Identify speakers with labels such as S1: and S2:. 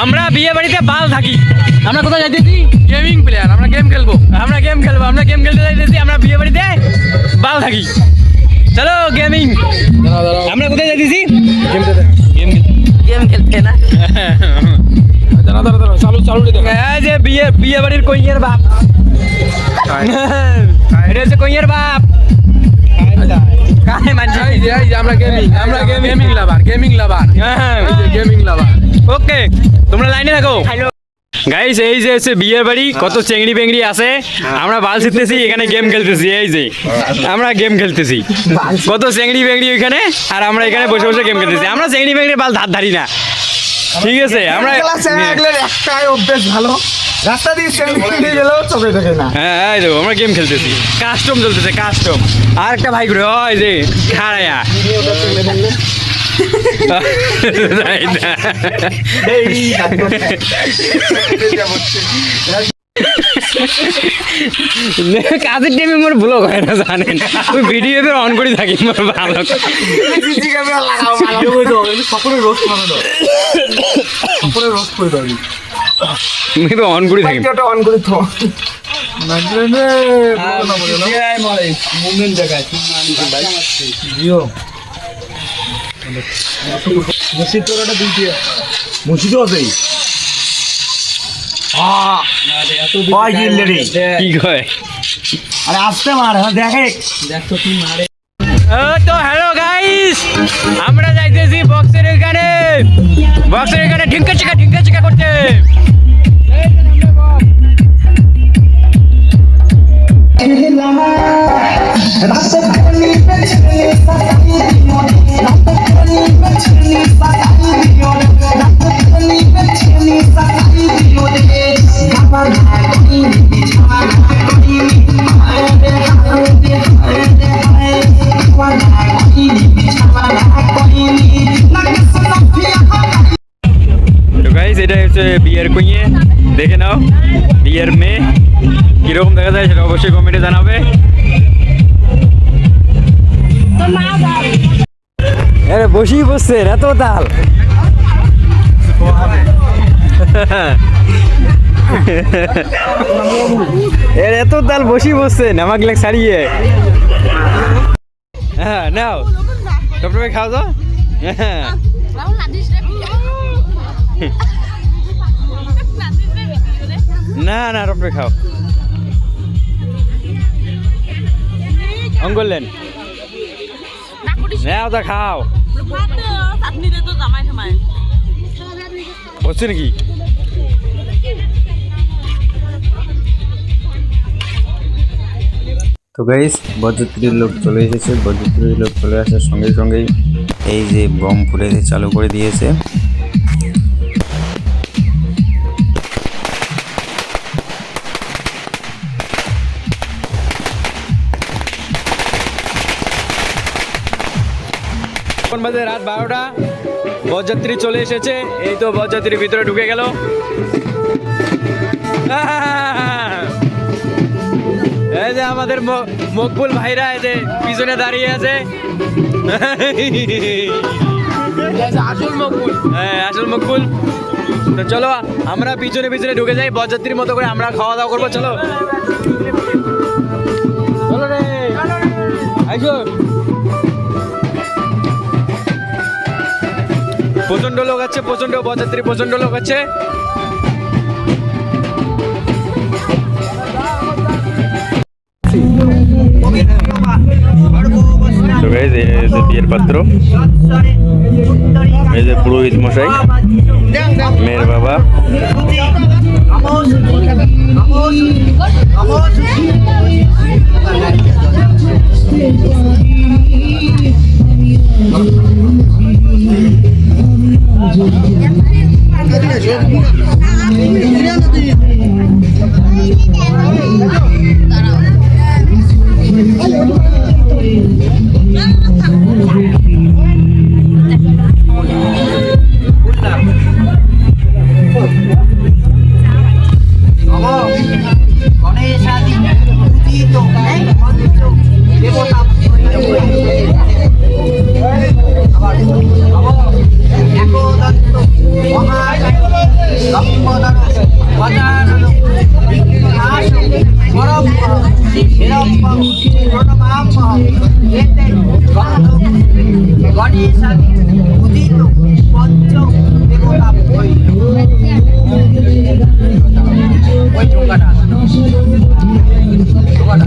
S1: আমরা বিয়ে বাড়িতে বাল থাকি।
S2: আমরা কোথায় যাইতেছি?
S1: গেমিং প্লেয়ার, আমরা গেম খেলবো, আমরা গেম খেলতে যাইতেছি, আমরা বিয়ে বাড়িতে বাল থাকি। চলো গেমিং। আমরা কোথায় যাইতেছি?
S2: গেম খেলতে না।
S1: এই যে বিয়ে বাড়ির কইয়ের বাপ, এটা হচ্ছে কইয়ের বাপ। কাহে মানছি?
S3: আমরা গেমিং লাভার।
S1: ওকে, তোমরা লাইনে থাকো। গাইস, এই যে হচ্ছে বিয়ের বাড়ি, কত চেংড়ি বেংড়ি আছে, আমরা বাল ছিটতেছি, এখানে গেম খেলতেছি। এই যে আমরা গেম খেলতেছি, কত চেংড়ি বেংড়ি ওইখানে, আর আমরা এখানে বসে বসে গেম খেলতেছি। আমরা চেংড়ি বেংড়ি বাল ধারি না, ঠিক আছে? আমরা
S3: একটাই অভ্যেস ভালো, রাস্তা দিয়ে গেলেও চোখে দেখে না।
S1: হ্যাঁ, এই দেখো আমরা গেম খেলতেছি, কাস্টম চলতেছে, কাস্টম। আর একটা ভাই ঘুরে, ওই যে খাড়ায়া কাজের টাইমে মোর ব্লগ হয় না, জানেন? ওই ভিডিও অন করে থাকি মোর ভালো। অন করে থাকি,
S3: অন করে থো মসজিদ আছে।
S1: কি কয়?
S3: আরে আসতে মার, দেখে
S1: তো হ্যালো গাইস, আমরা যাইতেছি বক্সের এখানে ঢিঙ্কা চিকা করতে। এটা হচ্ছে বিয়ের কুইয়ে, দেখে নাও বিয়ের মেয়ে কিরকম দেখা যায় সেটা অবশ্যই কমেন্টে জানাবে। আরে বসেই বসছেন, এত তাল এত তাল বসেই বসছেন আমাকে লাগ ছাড়িয়ে। হ্যাঁ নাও, টপটপে খাও তো। না না, টপটপে খাও। অন করলেন, নাও তা খাও। হচ্ছে নাকি?
S4: তো গাইস, বরযাত্রীর লোক চলে এসেছে। বরযাত্রীর লোক চলে আসার সঙ্গে সঙ্গেই এই যে বম ফুটাইতে চালু করে দিয়েছে।
S1: এখন বাজে রাত 12টা, বরযাত্রী চলে এসেছে। এই তো বরযাত্রীর ভিতরে ঢুকে গেল। এই যে আমাদের মকবুল ভাইরা এই যে পিছনে দাঁড়িয়ে আছে। আসল মকবুল, হ্যাঁ আসল মকবুল। তো চলো আমরা পিছনে পিছনে ঢুকে যাই, বরযাত্রীর মতো করে আমরা খাওয়া দাওয়া করবো। চলো চলো রে, আইসো। প্রচন্ড লোক আছে, প্রচন্ড বরযাত্রী, প্রচন্ড লোক আছে। তো গাইস, এই যে বিয়ের পাত্র, এই যে পুরোহিত মশাই, মেয়ের বাবা।
S2: গণেশাদি উদিত পঞ্চম দেবতা ভৈরব। ওই ঢোকাটা ঢোকাটা